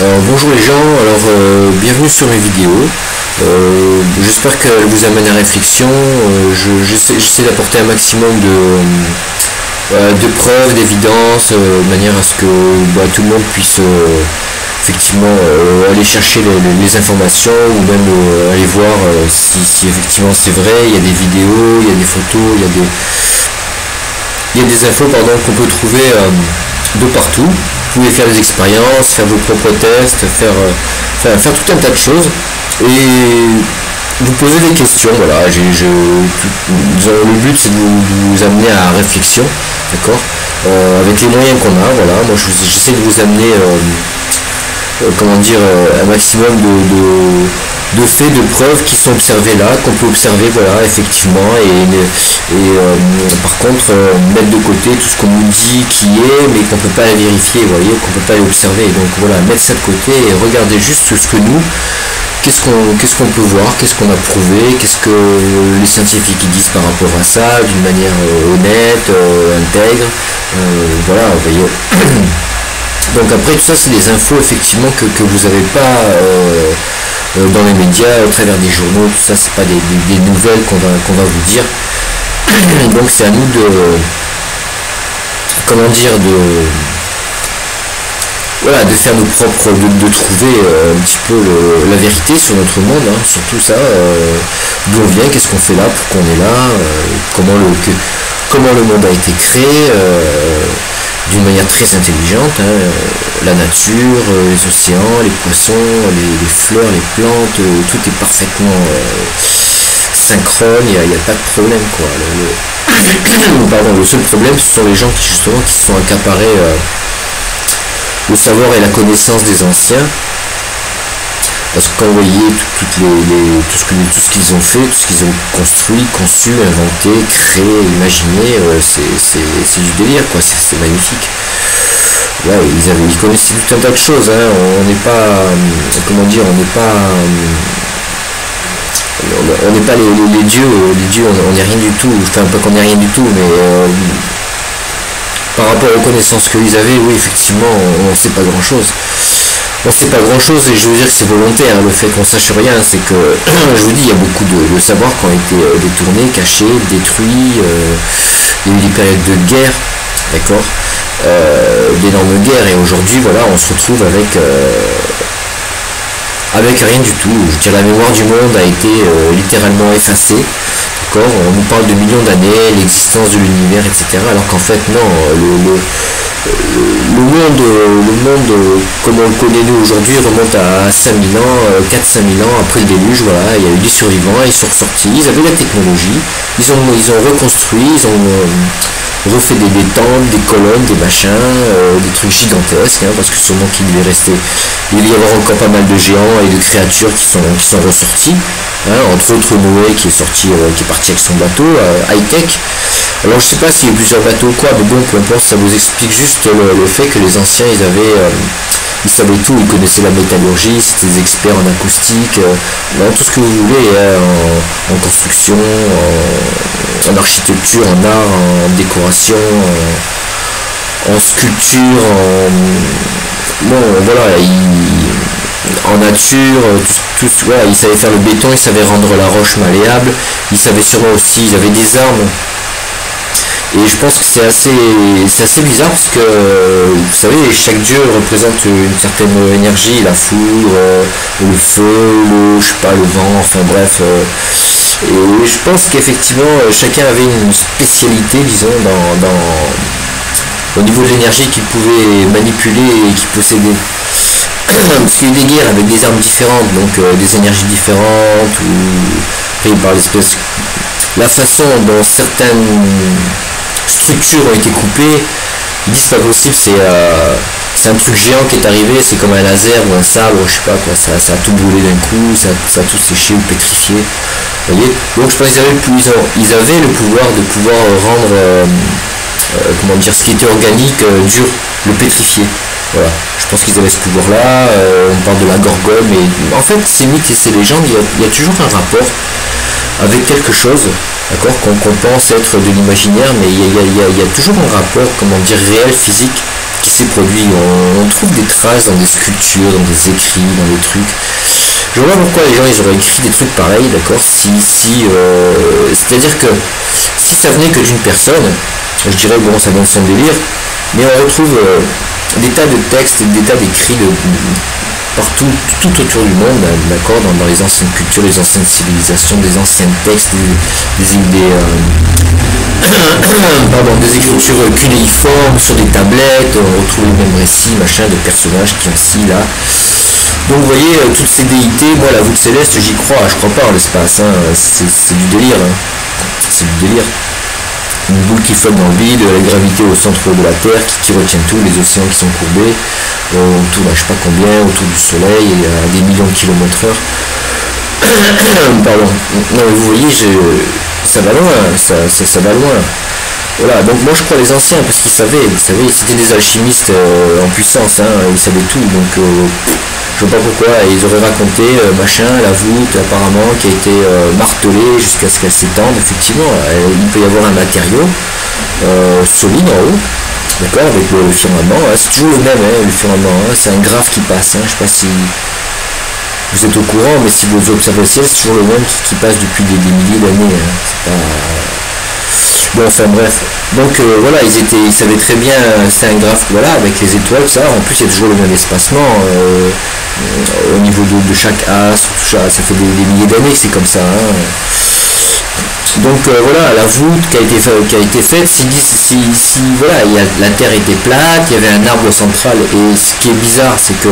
Bonjour les gens, bienvenue sur mes vidéos. J'espère qu'elles vous amènent à réflexion. J'essaie d'apporter un maximum de preuves, d'évidences, de manière à ce que tout le monde puisse effectivement aller chercher les informations ou même aller voir si effectivement c'est vrai. Il y a des vidéos, il y a des photos, il y a des infos qu'on peut trouver de partout. Vous pouvez faire des expériences, faire vos propres tests, faire tout un tas de choses et vous poser des questions. Voilà, le but c'est de vous amener à la réflexion, d'accord, avec les moyens qu'on a. Voilà, moi j'essaie de vous amener un maximum de faits, de preuves qui sont observés là, qu'on peut observer, voilà, effectivement, par contre mettre de côté tout ce qu'on nous dit qui est, mais qu'on peut pas vérifier, vous voyez, qu'on peut pas l'observer. Donc voilà, mettre ça de côté et regarder juste ce que nous, qu'est-ce qu'on peut voir, qu'est-ce qu'on a prouvé, qu'est-ce que les scientifiques ils disent par rapport à ça, d'une manière honnête, intègre, voilà, vous voyez. Donc après tout ça c'est des infos effectivement que vous n'avez pas dans les médias, au travers des journaux, tout ça c'est pas des nouvelles qu'on va vous dire. Donc c'est à nous de faire nos propres, de trouver un petit peu la vérité sur notre monde, hein, surtout ça, d'où on vient, qu'est-ce qu'on fait là, pourquoi on est là, comment le monde a été créé, d'une manière très intelligente, hein, la nature, les océans, les poissons, les fleurs, les plantes, tout est parfaitement synchrone, il n'y a pas de problème, quoi. Le seul problème ce sont les gens qui se sont accaparés le savoir et la connaissance des anciens, parce que quand vous voyez tout ce qu'ils ont fait, tout ce qu'ils ont construit, conçu, inventé, créé, imaginé, c'est du délire, quoi, c'est magnifique. Là, ils connaissaient tout un tas de choses, hein. On n'est pas les dieux, on n'est rien du tout, enfin pas qu'on n'est rien du tout, mais par rapport aux connaissances qu'ils avaient, oui, effectivement, on ne sait pas grand chose. On sait pas grand chose, et je veux dire que c'est volontaire, hein, le fait qu'on sache rien, c'est que je vous dis, il y a beaucoup de savoirs qui ont été détournés, cachés, détruits, il y a eu des périodes de guerre, d'accord, d'énormes guerres, et aujourd'hui voilà, on se retrouve avec rien du tout. Je veux dire, la mémoire du monde a été littéralement effacée, d'accord, on nous parle de millions d'années, l'existence de l'univers, etc., alors qu'en fait non, le monde comme on le connaît nous aujourd'hui remonte à 5000 ans, 4-5 000 ans après le déluge. Voilà, il y a eu des survivants, ils sont ressortis, ils avaient la technologie, ils ont reconstruit, ils ont refait des tentes, des colonnes, des machins, des trucs gigantesques, hein, parce que sûrement qu'il devait rester, il va y avoir encore pas mal de géants et de créatures qui sont ressortis, hein, entre autres Noé qui est parti avec son bateau high-tech. Alors je sais pas s'il y a plusieurs bateaux ou quoi, mais bon, peu importe, ça vous explique juste le fait que les anciens ils savaient tout, ils connaissaient la métallurgie, c'était des experts en acoustique, dans tout ce que vous voulez, hein, en construction, en architecture, en art, en décoration, en sculpture, en nature, voilà, ils savaient faire le béton, ils savaient rendre la roche malléable, ils savaient sûrement aussi, ils avaient des armes. Et je pense que c'est assez bizarre parce que, vous savez, chaque dieu représente une certaine énergie, la foudre, le feu, l'eau, je sais pas, le vent, enfin bref. Et je pense qu'effectivement, chacun avait une spécialité, disons, au niveau de l'énergie qu'il pouvait manipuler et qu'il possédait. Parce qu'il y a eu des guerres avec des armes différentes, donc des énergies différentes, ou pris par l'espèce. La façon dont certaines structures ont été coupées, ils disent pas possible, c'est un truc géant qui est arrivé, c'est comme un laser ou un sabre, je sais pas quoi, ça a tout brûlé d'un coup, ça a tout séché ou pétrifié, vous voyez. Donc je pense qu'ils avaient le pouvoir de pouvoir rendre ce qui était organique dur, le pétrifier. Voilà, je pense qu'ils avaient ce pouvoir-là. On parle de la Gorgone, mais en fait, ces mythes et ces légendes, il y a toujours un rapport avec quelque chose, d'accord, qu'on pense être de l'imaginaire, mais il y a toujours un rapport, réel, physique, qui s'est produit. On trouve des traces dans des sculptures, dans des écrits, dans des trucs. Je vois pas pourquoi les gens ils auraient écrit des trucs pareils, d'accord, c'est-à-dire que si ça venait que d'une personne, je dirais bon ça donne son délire, mais on retrouve des tas de textes, des tas d'écrits partout, tout autour du monde, d'accord, dans les anciennes cultures, les anciennes civilisations, des anciens textes, des écritures cunéiformes sur des tablettes, on retrouve les mêmes récits, machin, de personnages qui ont ci, là. Donc vous voyez, toutes ces déités, moi la voûte céleste, j'y crois, je crois pas en l'espace, hein, c'est du délire, hein. C'est du délire. Une boule qui flotte dans le vide, la gravité au centre de la Terre qui retient tout, les océans qui sont courbés, autour, je sais pas combien, autour du soleil, à des millions de kilomètres heure. Pardon. Non mais vous voyez, ça va loin, ça va loin. Voilà, donc moi je crois les anciens parce qu'ils savaient, vous savez, c'était des alchimistes en puissance, hein, ils savaient tout, donc je vois pas pourquoi, ils auraient raconté machin, la voûte apparemment qui a été martelée jusqu'à ce qu'elle s'étende, effectivement, il peut y avoir un matériau solide en haut, d'accord, avec le firmament, hein, c'est toujours le même, hein, le firmament, hein, c'est un graphe qui passe, hein, je sais pas si vous êtes au courant, mais si vous observez le ciel, c'est toujours le même qui passe depuis des milliers d'années, hein, c'est pas... Bon, enfin bref, donc voilà, ils savaient très bien, c'est un graphe, voilà, avec les étoiles, ça, en plus il y a toujours le même espacement au niveau de chaque astre, ça fait des milliers d'années que c'est comme ça, hein. Donc voilà, la voûte qui a été faite, si voilà, la terre était plate, il y avait un arbre central, et ce qui est bizarre, c'est que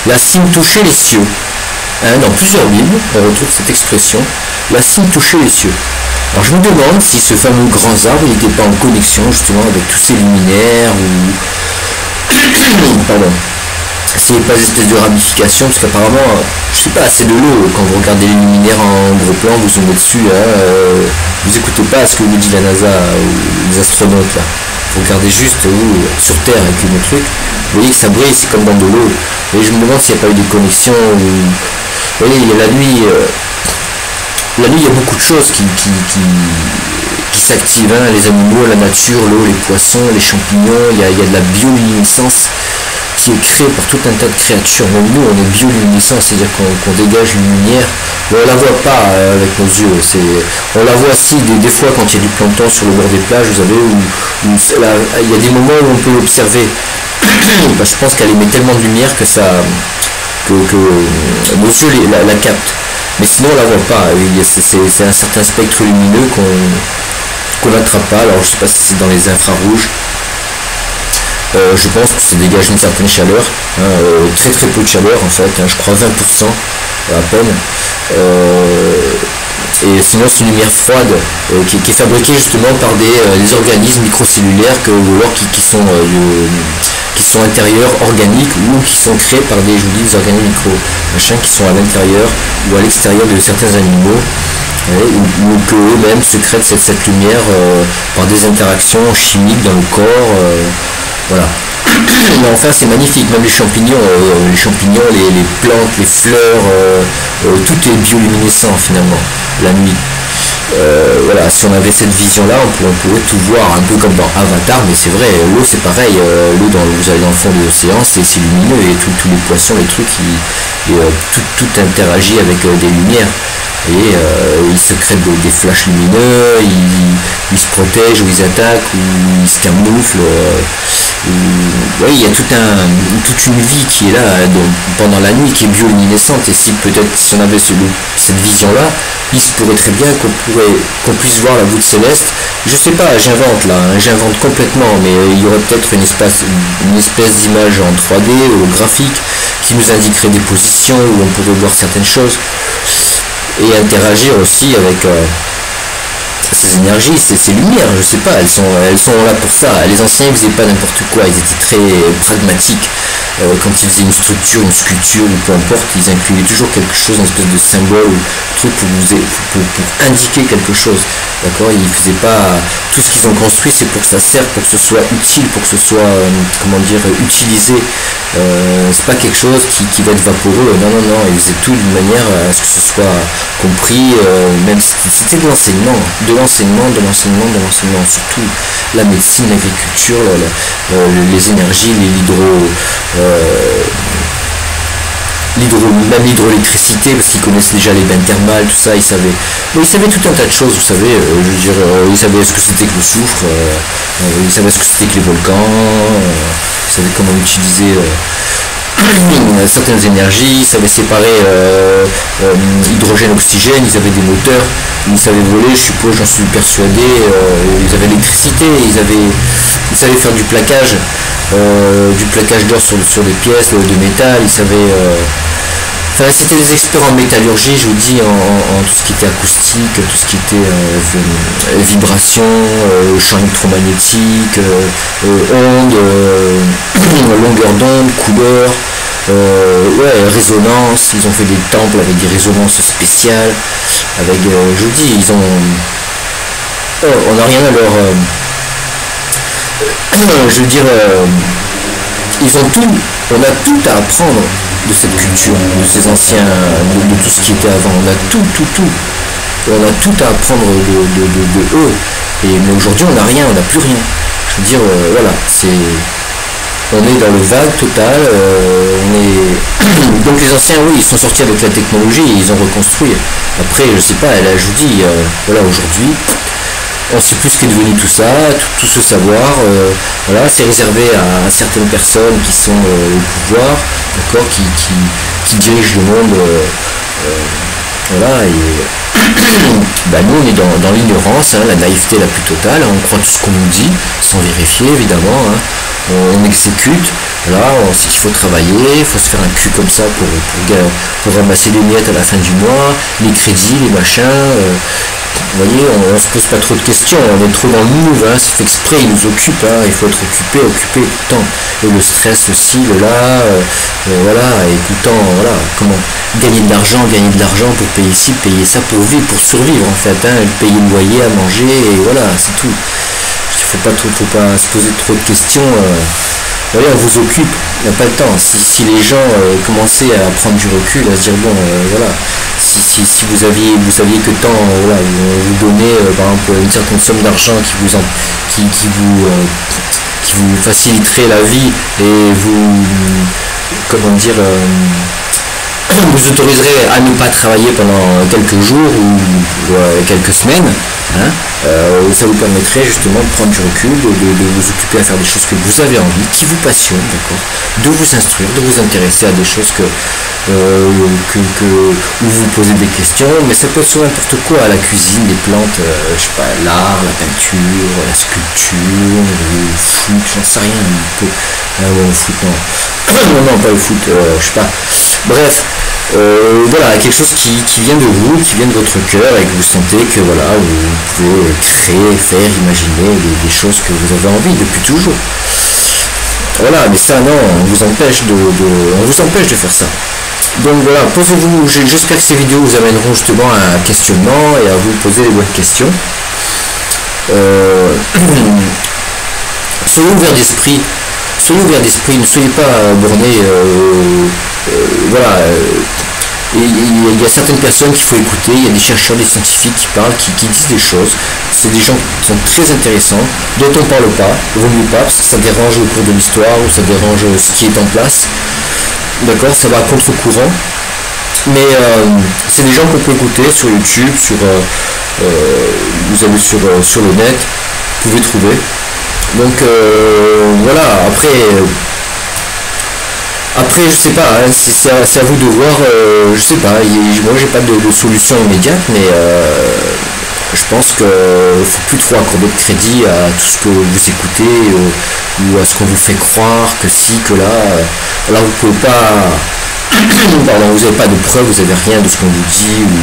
la cime touchait les cieux, hein, dans plusieurs Bibles, on retrouve cette expression, la cime touchait les cieux. Alors je me demande si ce fameux grand arbre n'était pas en connexion justement avec tous ces luminaires ou... Pardon. S'il n'y a pas d'espèce de ramification, parce qu'apparemment, je sais pas, c'est de l'eau. Quand vous regardez les luminaires en gros plan, vous zoomez dessus, hein, vous écoutez pas ce que vous dit la NASA ou les astronautes là. Vous regardez juste sur Terre avec le truc, vous voyez que ça brille, c'est comme dans de l'eau. Et je me demande s'il n'y a pas eu des connexions ou... Vous voyez, il y a la nuit, il y a beaucoup de choses qui s'activent, hein, les animaux, la nature, l'eau, les poissons, les champignons, il y a de la bioluminescence qui est créée par tout un tas de créatures. Même nous, on est bioluminescents, c'est-à-dire qu'on dégage une lumière, mais on ne la voit pas avec nos yeux. On la voit si, des fois quand il y a du plancton sur le bord des plages, vous savez, il y a des moments où on peut l'observer. Bah, je pense qu'elle émet tellement de lumière que nos yeux la captent. Mais sinon on la voit pas, c'est un certain spectre lumineux qu'on n'attrape pas, alors je sais pas si c'est dans les infrarouges, je pense que ça dégage une certaine chaleur, hein, très très peu de chaleur en fait, hein, je crois 20% à peine, et sinon c'est une lumière froide qui est fabriquée justement par des organismes microcellulaires qui sont intérieurs, organiques, ou qui sont créés par des organismes qui sont à l'intérieur ou à l'extérieur de certains animaux, ou qu'eux-mêmes secrètent cette lumière par des interactions chimiques dans le corps, voilà. Mais enfin c'est magnifique, même les champignons, les plantes, les fleurs, tout est bioluminescent finalement, la nuit. Voilà, si on avait cette vision là on pourrait tout voir un peu comme dans Avatar, mais c'est vrai, l'eau c'est pareil, l'eau vous allez dans le fond de l'océan, c'est lumineux, et tous les poissons, les trucs, tout interagit avec des lumières, et ils se créent des flashs lumineux, ils se protègent, ou ils attaquent, ou ils se camouflent, oui, il y a toute une vie qui est là pendant la nuit, qui est bioluminescente, et si on avait cette vision là, il se pourrait très bien qu'on puisse voir la voûte céleste. Je sais pas, j'invente là, hein, j'invente complètement, mais il y aurait peut-être une espèce d'image en 3D graphique qui nous indiquerait des positions où on pourrait voir certaines choses et interagir aussi avec ces énergies, ces lumières, je sais pas, elles sont là pour ça. Les anciens ils faisaient pas n'importe quoi, ils étaient très pragmatiques. Quand ils faisaient une structure, une sculpture ou peu importe, ils incluaient toujours quelque chose, une espèce de symbole ou truc pour indiquer quelque chose. D'accord, ils faisaient pas tout ce qu'ils ont construit, c'est pour que ça serve, pour que ce soit utile, pour que ce soit utilisé C'est pas quelque chose qui va être vaporeux. Non, non, non, ils faisaient tout d'une manière à ce que ce soit compris. Même c'était de l'enseignement, surtout la médecine, l'agriculture, les énergies, même l'hydroélectricité, parce qu'ils connaissaient déjà les bains thermales, tout ça, ils savaient tout un tas de choses, vous savez, je veux dire, ils savaient ce que c'était que le soufre, ils savaient ce que c'était que les volcans, ils savaient comment utiliser certaines énergies, ils savaient séparer hydrogène, oxygène, ils avaient des moteurs, ils savaient voler, je suppose, j'en suis persuadé, ils avaient l'électricité, ils savaient faire du plaquage d'or sur des pièces de métal, ils savaient... Enfin, c'était des experts en métallurgie, je vous dis, en tout ce qui était acoustique, tout ce qui était vibration, champ électromagnétique, ondes, longueur d'onde, couleur, résonance. Ils ont fait des temples avec des résonances spéciales, avec, je vous dis, ils ont... on n'a rien à leur... je veux dire, ils ont tout, on a tout à apprendre de cette culture, de ces anciens, de tout ce qui était avant. On a tout. On a tout à apprendre de eux. Mais aujourd'hui, on n'a rien, on n'a plus rien. Je veux dire, voilà, on est dans le vague total. Donc les anciens, oui, ils sont sortis avec la technologie, ils ont reconstruit. Après, je sais pas, là, je vous dis, voilà, aujourd'hui, on ne sait plus ce qu'est devenu tout ça, tout ce savoir, voilà, c'est réservé à certaines personnes qui sont au pouvoir, d'accord, qui dirigent le monde, voilà, et nous on est dans l'ignorance, hein, la naïveté la plus totale, on croit tout ce qu'on nous dit, sans vérifier évidemment, hein, on exécute, voilà, on sait qu'il faut travailler, il faut se faire un cul comme ça pour ramasser les miettes à la fin du mois, les crédits, les machins, vous voyez, on ne se pose pas trop de questions, on est trop dans le move, hein, c'est fait exprès, il nous occupe, hein, il faut être occupé tout le temps. Et le stress aussi, voilà, et tout le temps, voilà, comment gagner de l'argent pour payer ci, payer ça, pour vivre, pour survivre en fait, hein, payer le loyer, à manger, et voilà, c'est tout. Il faut pas se poser trop de questions. Vous voyez, on vous occupe, il n'y a pas le temps. Si les gens commençaient à prendre du recul, à se dire bon, voilà, si vous saviez que tant, voilà, vous donnez par exemple une certaine somme d'argent qui vous faciliterait la vie et vous, comment dire, vous autoriserez à ne pas travailler pendant quelques jours ou quelques semaines, hein, ça vous permettrait justement de prendre du recul, de vous occuper à faire des choses que vous avez envie, qui vous passionnent, d'accord, de vous instruire, de vous intéresser à des choses où vous posez des questions, mais ça peut être sur n'importe quoi, à la cuisine, les plantes, je sais pas, l'art, la peinture, la sculpture, le foot, j'en sais rien, un peu, le foot, non, non, pas le foot, je sais pas, bref. Voilà, quelque chose qui vient de vous, qui vient de votre cœur et que vous sentez que voilà, vous pouvez créer, faire, imaginer des choses que vous avez envie depuis toujours. Voilà, mais ça non, on vous empêche de faire ça. Donc voilà, posez-vous, j'espère que ces vidéos vous amèneront justement à un questionnement et à vous poser les bonnes questions. Soyez ouverts d'esprit, ne soyez pas bornés, voilà. Il y a certaines personnes qu'il faut écouter, il y a des chercheurs, des scientifiques qui parlent, qui disent des choses. C'est des gens qui sont très intéressants, dont on ne parle pas, il vaut mieux pas, parce que ça dérange le cours de l'histoire ou ça dérange ce qui est en place. D'accord, ça va à contre-courant. Mais c'est des gens qu'on peut écouter sur YouTube, vous allez sur le net, vous pouvez trouver. Donc voilà, après je sais pas, hein, c'est à vous de voir, je sais pas, moi j'ai pas de solution immédiate, mais je pense qu'il ne faut plus trop accorder de crédit à tout ce que vous écoutez ou à ce qu'on vous fait croire, que si, que là, alors vous pouvez pas, pardon, vous n'avez pas de preuves, vous n'avez rien de ce qu'on vous dit, ou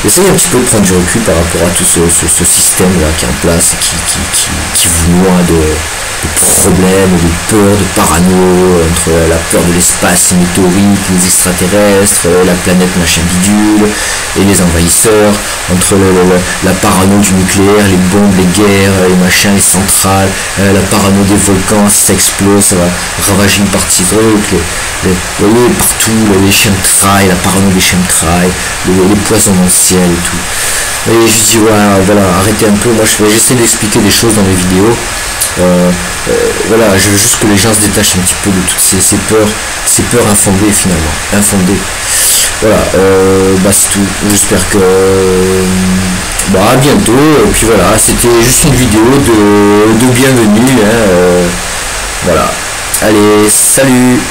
essayez un petit peu de prendre du recul par rapport à tout ce système. système là, qui est en place et qui vous noie de problèmes, de peur, de parano, entre la peur de l'espace, les météorites, les extraterrestres, la planète machin bidule et les envahisseurs, entre la parano du nucléaire, les bombes, les guerres, les machins, les centrales, la parano des volcans, si ça explose, ça va ravager une partie de truc, vous voyez, partout, les chemtrails, la parano des chemtrails, les poisons dans le ciel et tout. Et je dis, voilà, arrêtez un peu, moi j'essaie d'expliquer des choses dans mes vidéos. Voilà, je veux juste que les gens se détachent un petit peu de toutes ces peurs infondées finalement, infondées. Voilà, c'est tout. J'espère que à bientôt. Et puis voilà, c'était juste une vidéo de bienvenue. Voilà. Allez, salut.